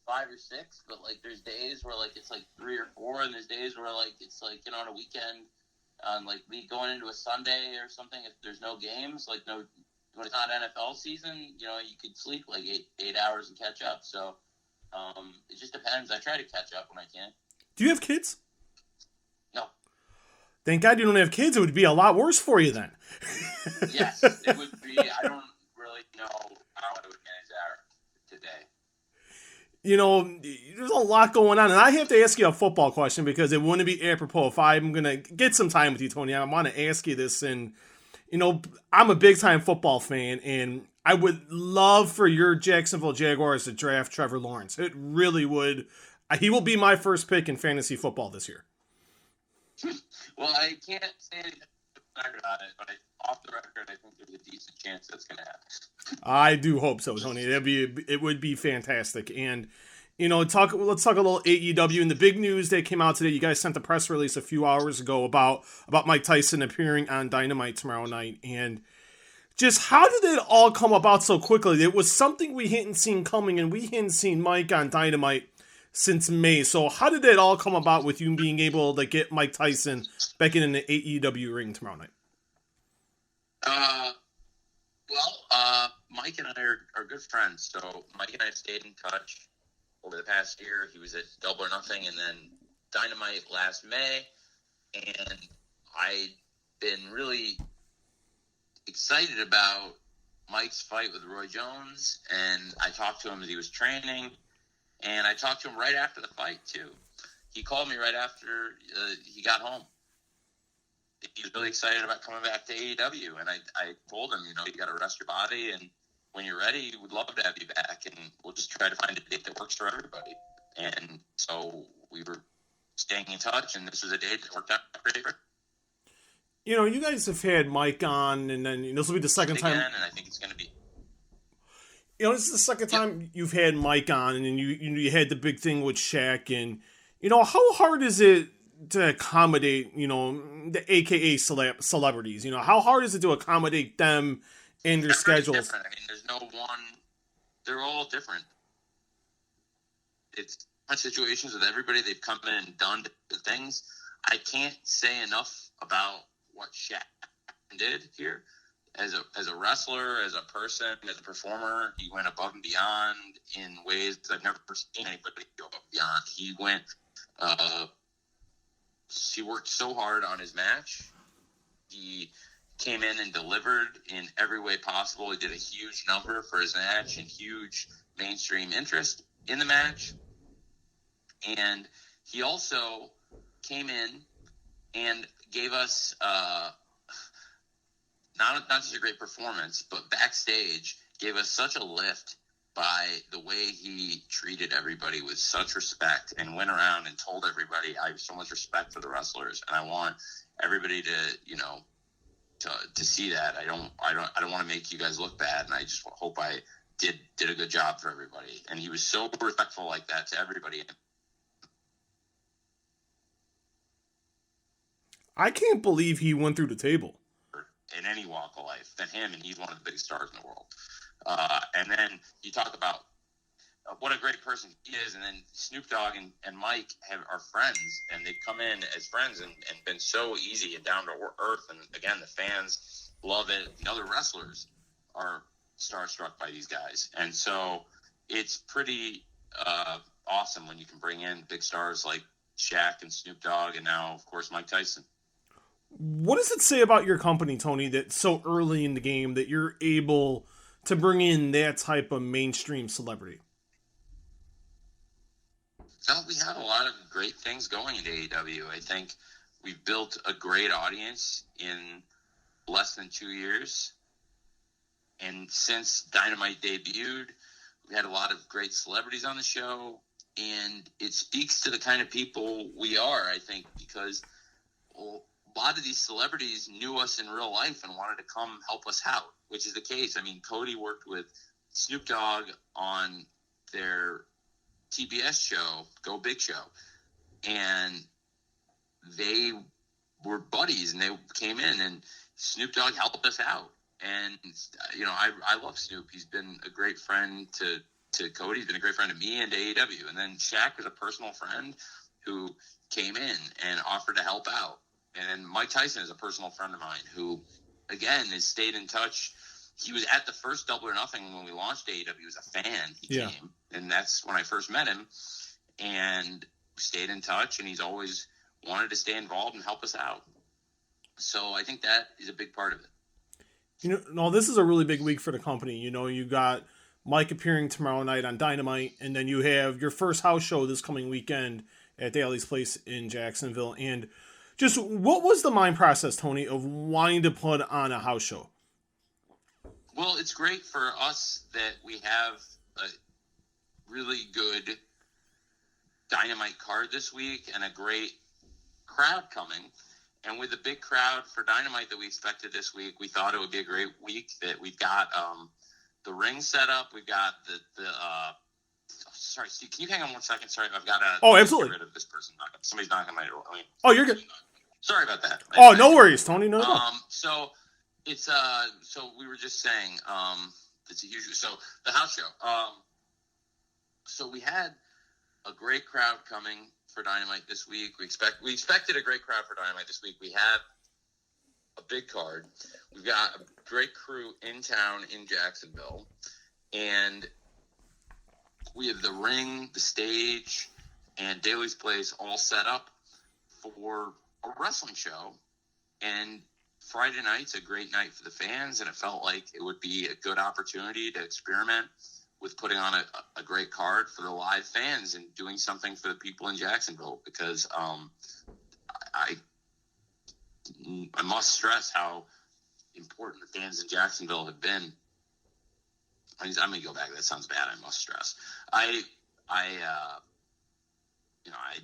5 or 6, but like there's days where like it's like 3 or 4, and there's days where like it's like, you know, on a weekend, on like we going into a Sunday or something, if there's no games, like no, when it's not NFL season, you know, you could sleep like 8 hours and catch up. So it just depends. I try to catch up when I can. Do you have kids? No. Thank God you don't have kids. It would be a lot worse for you then. Yes, it would be. I don't really know how I would manage that today. You know, there's a lot going on, and I have to ask you a football question because it wouldn't be apropos if I'm going to get some time with you, Tony. I want to ask you this, and, you know, I'm a big-time football fan, and I would love for your Jacksonville Jaguars to draft Trevor Lawrence. It really would. He will be my first pick in fantasy football this year. Well, I can't say anything on it, but off the record, I think there's a decent chance that's going to happen. I do hope so, Tony. It would be fantastic. And, you know, let's talk a little AEW. And the big news that came out today, you guys sent the press release a few hours ago about Mike Tyson appearing on Dynamite tomorrow night. And just how did it all come about so quickly? It was something we hadn't seen coming, and we hadn't seen Mike on Dynamite since May. So how did it all come about with you being able to get Mike Tyson back in the AEW ring tomorrow night? Mike and I are good friends. So Mike and I stayed in touch over the past year. He was at Double or Nothing and then Dynamite last May. And I'd been really excited about Mike's fight with Roy Jones. And I talked to him as he was training. And I talked to him right after the fight, too. He called me right after he got home. He was really excited about coming back to AEW. And I told him, you know, you got to rest your body. And when you're ready, we'd love to have you back. And we'll just try to find a date that works for everybody. And so we were staying in touch. And this was a date that worked out great for. You know, you guys have had Mike on, and then this will be the second time. And I think it's going to be. You know, this is the second time you've had Mike on, and then you had the big thing with Shaq, and, you know, how hard is it to accommodate, you know, the AKA celebrities? You know, how hard is it to accommodate them and their schedules? Different. I mean, there's no one. They're all different. It's situations with everybody. They've come in and done things. I can't say enough about what Shaq did here. As a wrestler, as a person, as a performer, he went above and beyond in ways I've never seen anybody go above and beyond. He went, he worked so hard on his match. He came in and delivered in every way possible. He did a huge number for his match and huge mainstream interest in the match. And he also came in and gave us, not just a great performance, but backstage gave us such a lift by the way he treated everybody with such respect and went around and told everybody, I have so much respect for the wrestlers and I want everybody to, you know, to see that. I don't want to make you guys look bad, and I just hope I did a good job for everybody. And he was so respectful like that to everybody. I can't believe he went through the table. In any walk of life than him, and he's one of the biggest stars in the world. And then you talk about what a great person he is, and then Snoop Dogg and Mike are friends, and they've come in as friends and been so easy and down to earth, and again, the fans love it. The other wrestlers are starstruck by these guys, and so it's pretty awesome when you can bring in big stars like Shaq and Snoop Dogg, and now, of course, Mike Tyson. What does it say about your company, Tony, that so early in the game that you're able to bring in that type of mainstream celebrity? Well, we have a lot of great things going in AEW. I think we've built a great audience in less than 2 years. And since Dynamite debuted, we had a lot of great celebrities on the show. And it speaks to the kind of people we are, I think, because a lot of these celebrities knew us in real life and wanted to come help us out, which is the case. I mean, Cody worked with Snoop Dogg on their TBS show, Go Big Show, and they were buddies, and they came in, and Snoop Dogg helped us out. And, you know, I love Snoop. He's been a great friend to to Cody. He's been a great friend to me and to AEW. And then Shaq is a personal friend who came in and offered to help out. And Mike Tyson is a personal friend of mine who, again, has stayed in touch. He was at the first Double or Nothing when we launched AEW. He was a fan. He came, and that's when I first met him. And we stayed in touch, and he's always wanted to stay involved and help us out. So I think that is a big part of it. You know, no, this is a really big week for the company. You know, you got Mike appearing tomorrow night on Dynamite, and then you have your first house show this coming weekend at Daly's Place in Jacksonville. And just what was the mind process, Tony, of wanting to put on a house show? Well, it's great for us that we have a really good Dynamite card this week and a great crowd coming. And with the big crowd for Dynamite that we expected this week, we thought it would be a great week. That we've got the ring set up. We've got the sorry, Steve, can you hang on 1 second? Sorry, I've got to absolutely. get rid of this person. Somebody's knocking my door. Oh, you're good. Sorry about that. Oh, no worries, Tony. No. So it's so we were just saying it's a huge. So the house show. So we had a great crowd coming for Dynamite this week. We expected a great crowd for Dynamite this week. We have a big card. We've got a great crew in town in Jacksonville, and we have the ring, the stage, and Daly's Place all set up for a wrestling show. And Friday night's a great night for the fans, and it felt like it would be a good opportunity to experiment with putting on a great card for the live fans and doing something for the people in Jacksonville, because I must stress how important the fans in Jacksonville have been. I'm going to go back. That sounds bad. I must stress. I'd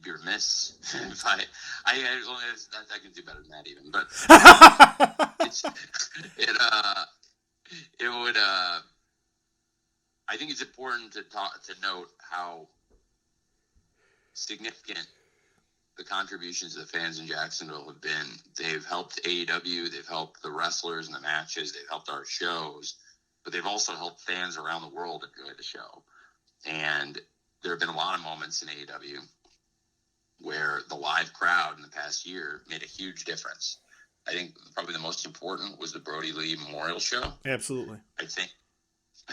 be remiss if I can do better than that even, but it would, I think it's important to note how significant the contributions of the fans in Jacksonville have been. They've helped AEW, they've helped the wrestlers in the matches, they've helped our shows, but they've also helped fans around the world enjoy the show. And there have been a lot of moments in AEW where the live crowd in the past year made a huge difference. I think probably the most important was the Brody Lee Memorial Show. Absolutely. I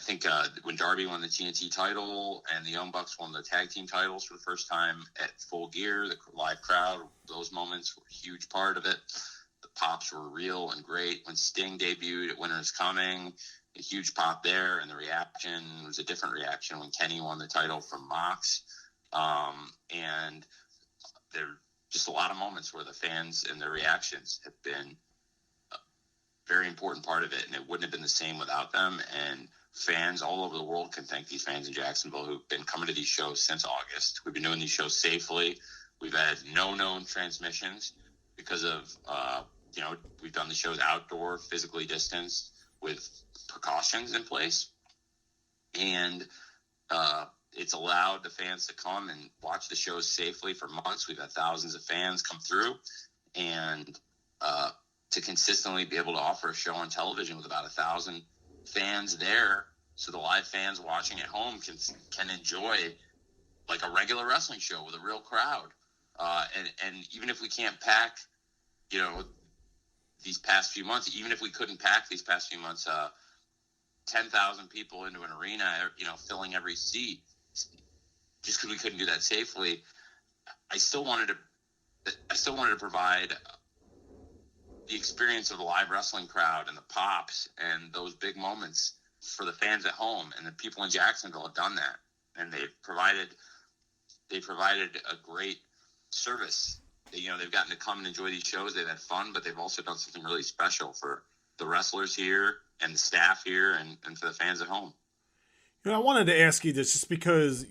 think when Darby won the TNT title and the Young Bucks won the tag team titles for the first time at Full Gear, the live crowd, those moments were a huge part of it. The pops were real and great. When Sting debuted at Winter is Coming, a huge pop there, and the reaction was a different reaction when Kenny won the title from Mox. And there are just a lot of moments where the fans and their reactions have been a very important part of it, and it wouldn't have been the same without them. And fans all over the world can thank these fans in Jacksonville who've been coming to these shows since August. We've been doing these shows safely. We've had no known transmissions because of, we've done the shows outdoor, physically distanced with precautions in place. And it's allowed the fans to come and watch the shows safely for months. We've had thousands of fans come through, and to consistently be able to offer a show on television with about 1,000 fans there, so the live fans watching at home can enjoy like a regular wrestling show with a real crowd. And even if we can't pack, these past few months, even if we couldn't pack these past few months, 10,000 people into an arena, filling every seat, just because we couldn't do that safely, I still wanted to provide the experience of the live wrestling crowd and the pops and those big moments for the fans at home. And the people in Jacksonville have done that, and they've provided a great service. They've gotten to come and enjoy these shows. They've had fun, but they've also done something really special for the wrestlers here and the staff here and for the fans at home. I wanted to ask you this just because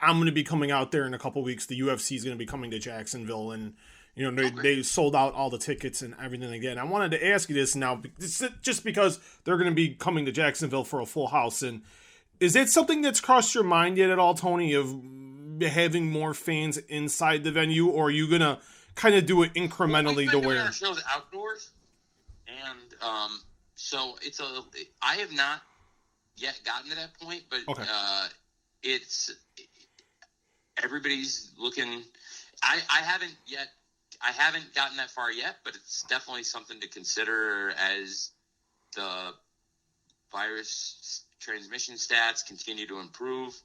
I'm going to be coming out there in a couple weeks. The UFC is going to be coming to Jacksonville, and they sold out all the tickets and everything like that. And I wanted to ask you this now, just because they're going to be coming to Jacksonville for a full house. And is it something that's crossed your mind yet at all, Tony, of having more fans inside the venue, or are you going to kind of do it incrementally to where? Our shows outdoors, and so I have not yet gotten to that point, but Okay. it's everybody's looking. I haven't gotten that far yet, but it's definitely something to consider as the virus transmission stats continue to improve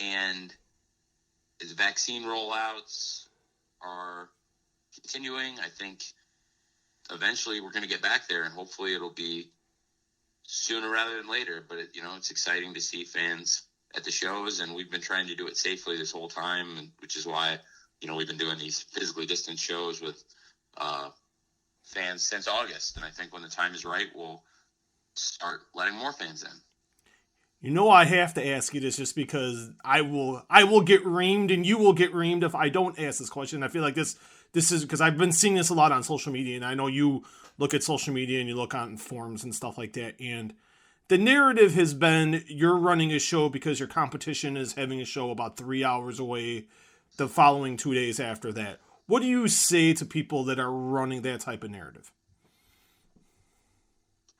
and as vaccine rollouts are continuing. I think eventually we're going to get back there, and hopefully it'll be sooner rather than later. But it's exciting to see fans at the shows, and we've been trying to do it safely this whole time, which is why we've been doing these physically distant shows with fans since August. And I think when the time is right, we'll start letting more fans in. I have to ask you this just because I will get reamed and you will get reamed if I don't ask this question. I feel like this is because I've been seeing this a lot on social media, and I know you look at social media and you look on forums and stuff like that, and the narrative has been you're running a show because your competition is having a show about 3 hours away the following 2 days after that. What do you say to people that are running that type of narrative?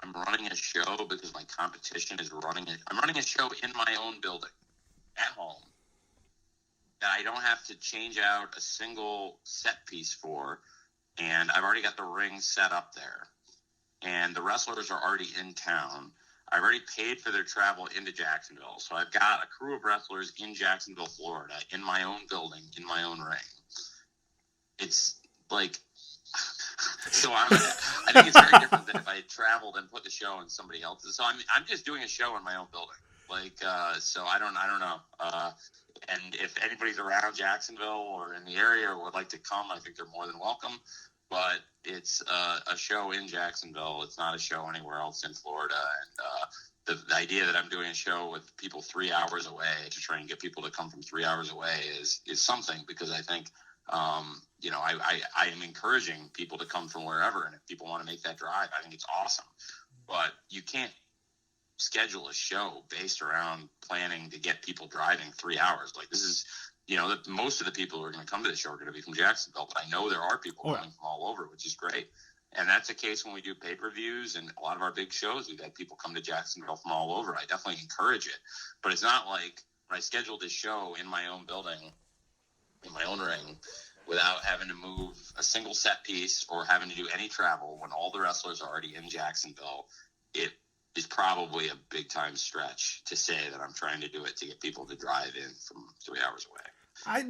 I'm running a show because my competition is running it. I'm running a show in my own building at home that I don't have to change out a single set piece for. And I've already got the ring set up there. And the wrestlers are already in town. I've already paid for their travel into Jacksonville. So I've got a crew of wrestlers in Jacksonville, Florida, in my own building, in my own ring. It's like, so I think it's very different than if I had traveled and put the show in somebody else's. So I'm just doing a show in my own building. So I don't know. And if anybody's around Jacksonville or in the area or would like to come, I think they're more than welcome. But it's a show in Jacksonville. It's not a show anywhere else in Florida. And the idea that I'm doing a show with people 3 hours away to try and get people to come from 3 hours away is something, because I think, I am encouraging people to come from wherever. And if people want to make that drive, I think it's awesome. But you can't schedule a show based around planning to get people driving 3 hours. Like, this is, most of the people who are going to come to the show are going to be from Jacksonville, but I know there are people coming from all over, which is great. And that's the case when we do pay-per-views and a lot of our big shows. We've had people come to Jacksonville from all over. I definitely encourage it, but it's not like when I scheduled this show in my own building, in my own ring, without having to move a single set piece or having to do any travel when all the wrestlers are already in Jacksonville. It is probably a big time stretch to say that I'm trying to do it to get people to drive in from 3 hours away.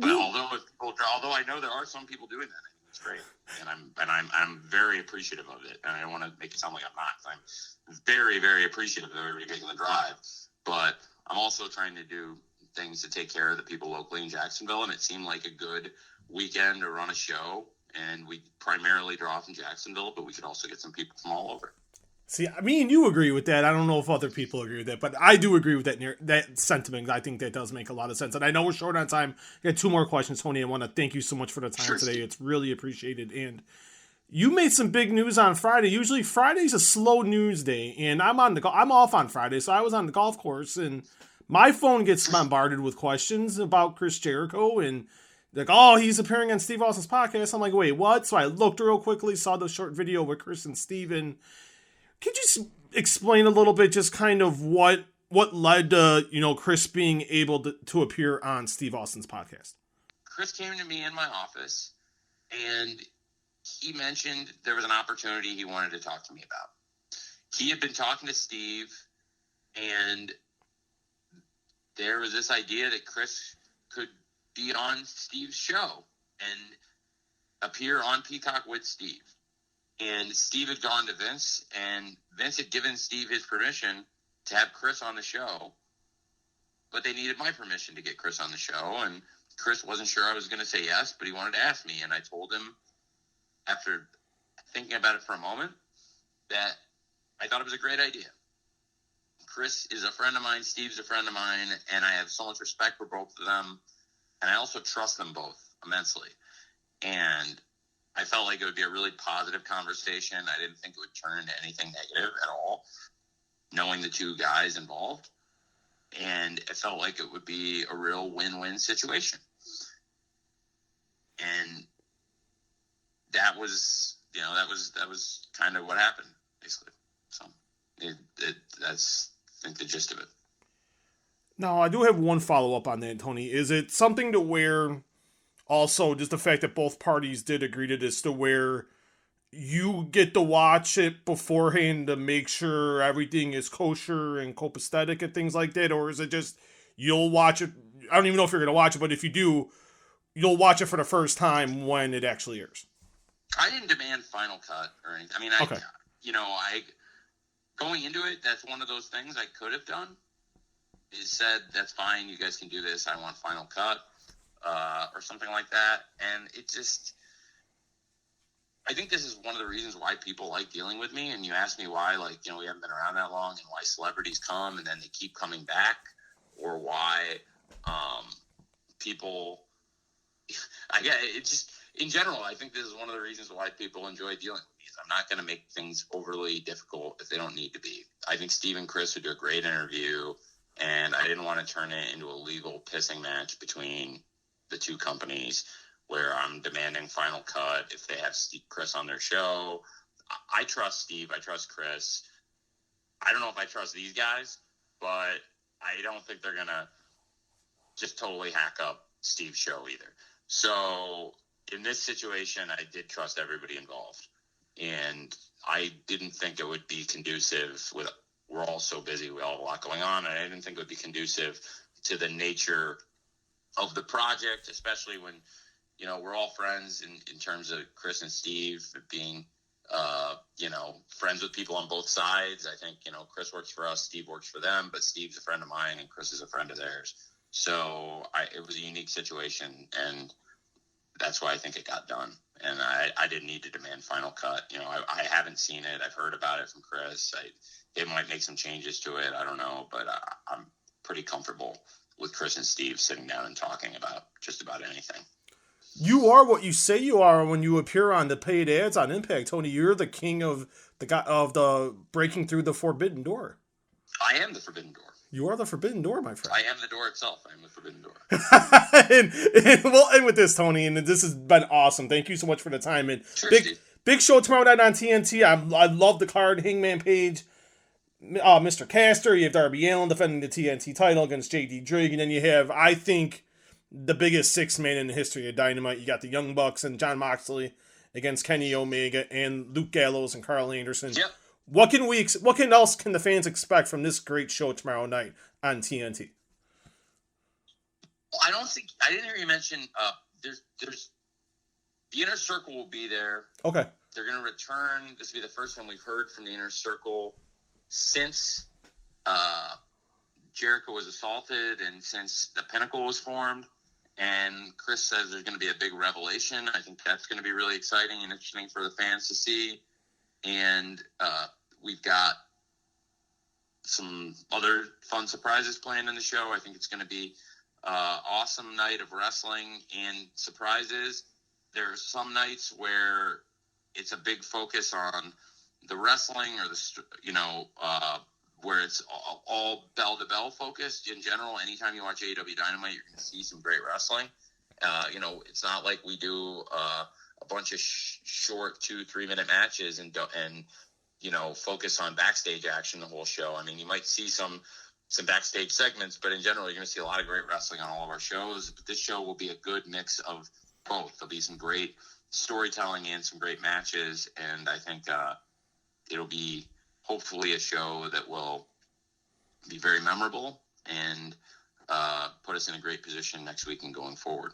Although I know there are some people doing that, I think it's great, and I'm very appreciative of it. And I don't want to make it sound like I'm not. I'm very, very appreciative of everybody making the drive, but I'm also trying to do things to take care of the people locally in Jacksonville. And it seemed like a good weekend to run a show, and we primarily draw from Jacksonville, but we could also get some people from all over. See, me and you agree with that. I don't know if other people agree with that, but I do agree with that sentiment. I think that does make a lot of sense. And I know we're short on time. I got 2 more questions, Tony. I want to thank you so much for the time today. It's really appreciated. And you made some big news on Friday. Usually Friday's a slow news day, and I'm off on Friday, so I was on the golf course, and my phone gets bombarded with questions about Chris Jericho, and like, oh, he's appearing on Steve Austin's podcast. I'm like, wait, what? So I looked real quickly, saw the short video with Chris and Steven. Could you explain a little bit just kind of what led to, Chris being able to appear on Steve Austin's podcast? Chris came to me in my office, and he mentioned there was an opportunity he wanted to talk to me about. He had been talking to Steve, and there was this idea that Chris could be on Steve's show and appear on Peacock with Steve. And Steve had gone to Vince, and Vince had given Steve his permission to have Chris on the show, but they needed my permission to get Chris on the show, and Chris wasn't sure I was going to say yes, but he wanted to ask me, and I told him, after thinking about it for a moment, that I thought it was a great idea. Chris is a friend of mine, Steve's a friend of mine, and I have so much respect for both of them, and I also trust them both immensely. And I felt like it would be a really positive conversation. I didn't think it would turn into anything negative at all, knowing the two guys involved. And it felt like it would be a real win-win situation. And that was kind of what happened, basically. So that's think the gist of it. Now, I do have one follow-up on that, Tony. Is it something to where, also, just the fact that both parties did agree to this, to where you get to watch it beforehand to make sure everything is kosher and copacetic and things like that? Or is it just, you'll watch it, I don't even know if you're going to watch it, but if you do, you'll watch it for the first time when it actually airs? I didn't demand Final Cut or anything. I mean, Okay. Going into it, that's one of those things I could have done. Is said, that's fine, you guys can do this, I want Final Cut, or something like that. And it just, I think this is one of the reasons why people like dealing with me. And you ask me why, we haven't been around that long, and why celebrities come and then they keep coming back, or why people, it just, in general, I think this is one of the reasons why people enjoy dealing with me. Is I'm not going to make things overly difficult if they don't need to be. I think Steve and Chris would do a great interview. And I didn't want to turn it into a legal pissing match between the two companies where I'm demanding Final Cut if they have Chris on their show. I trust Steve. I trust Chris. I don't know if I trust these guys, but I don't think they're going to just totally hack up Steve's show either. So in this situation, I did trust everybody involved. And I didn't think it would be conducive with – we're all so busy. We all have a lot going on. And I didn't think it would be conducive to the nature of the project, especially when, we're all friends in terms of Chris and Steve being, friends with people on both sides. I think, Chris works for us, Steve works for them, but Steve's a friend of mine and Chris is a friend of theirs. So it was a unique situation, and that's why I think it got done. And I didn't need to demand Final Cut. I haven't seen it. I've heard about it from Chris. They might make some changes to it. I don't know, but I'm pretty comfortable with Chris and Steve sitting down and talking about just about anything. You are what you say you are when you appear on the paid ads on Impact, Tony. You're the king of the breaking through the forbidden door. I am the forbidden door. You are the forbidden door, my friend. I am the door itself. I am the forbidden door. and we'll end with this, Tony. And this has been awesome. Thank you so much for the time. And sure, big show tomorrow night on TNT. I love the card. Hangman Page. Mr. Caster, you have Darby Allin defending the TNT title against JD Drake, and then you have, I think, the biggest six-man in the history of Dynamite. You got the Young Bucks and Jon Moxley against Kenny Omega and Luke Gallows and Carl Anderson. Yep. What else can the fans expect from this great show tomorrow night on TNT? I didn't hear you mention, there's the Inner Circle will be there. Okay. They're going to return. This will be the first time we've heard from the Inner Circle since Jericho was assaulted and since the Pinnacle was formed. And Chris says there's going to be a big revelation. I think that's going to be really exciting and interesting for the fans to see. And we've got some other fun surprises planned in the show. I think it's going to be awesome night of wrestling and surprises. There are some nights where it's a big focus on the wrestling or where it's all bell-to-bell focused in general. Anytime you watch AEW Dynamite, you're going to see some great wrestling. It's not like we do a bunch of short 2-3 minute matches and focus on backstage action the whole show. I mean, you might see some backstage segments, but in general, you're going to see a lot of great wrestling on all of our shows. But this show will be a good mix of both. There'll be some great storytelling and some great matches, and I think it'll be hopefully a show that will be very memorable and put us in a great position next week and going forward.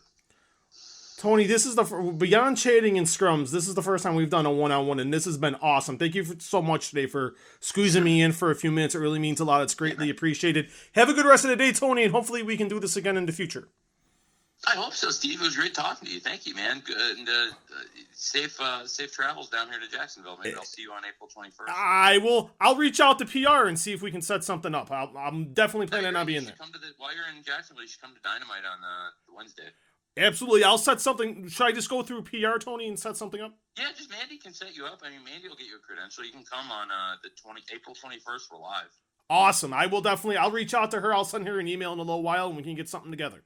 Tony, this is beyond chatting and scrums. This is the first time we've done a one-on-one, and this has been awesome. Thank you so much today for squeezing me in for a few minutes. It really means a lot. It's greatly appreciated. Have a good rest of the day, Tony, and hopefully we can do this again in the future. I hope so, Steve. It was great talking to you. Thank you, man. Good, and safe travels down here to Jacksonville. Maybe I'll see you on April 21st. I'll reach out to PR and see if we can set something up. I'm definitely planning on being there. While you're in Jacksonville, you should come to Dynamite on Wednesday. Absolutely. I'll set something. Should I just go through PR, Tony, and set something up? Yeah, just Mandy can set you up. I mean, Mandy will get you a credential. You can come on April 21st. We're live. Awesome. I'll reach out to her. I'll send her an email in a little while, and we can get something together.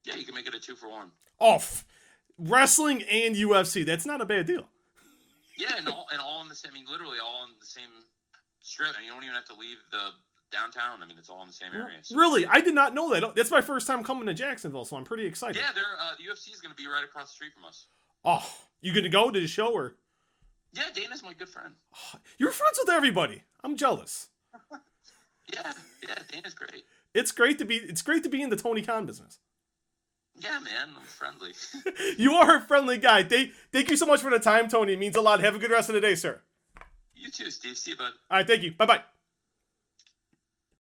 Yeah, you can make it a 2-for-1. Wrestling and UFC. That's not a bad deal. Yeah, and all in the same. I mean, literally all in the same strip. And you don't even have to leave downtown. I mean, it's all in the same area. So. Really? I did not know that. That's my first time coming to Jacksonville, so I'm pretty excited. Yeah, the UFC is going to be right across the street from us. Oh, you going to go to the show or? Yeah, Dana's my good friend. You're friends with everybody. I'm jealous. Yeah, Dana's great. It's great to be in the Tony Khan business. Yeah, man, I'm friendly. You are a friendly guy. Thank you so much for the time, Tony. It means a lot. Have a good rest of the day, sir. You too, Steve. See you, bud. All right, thank you. Bye-bye.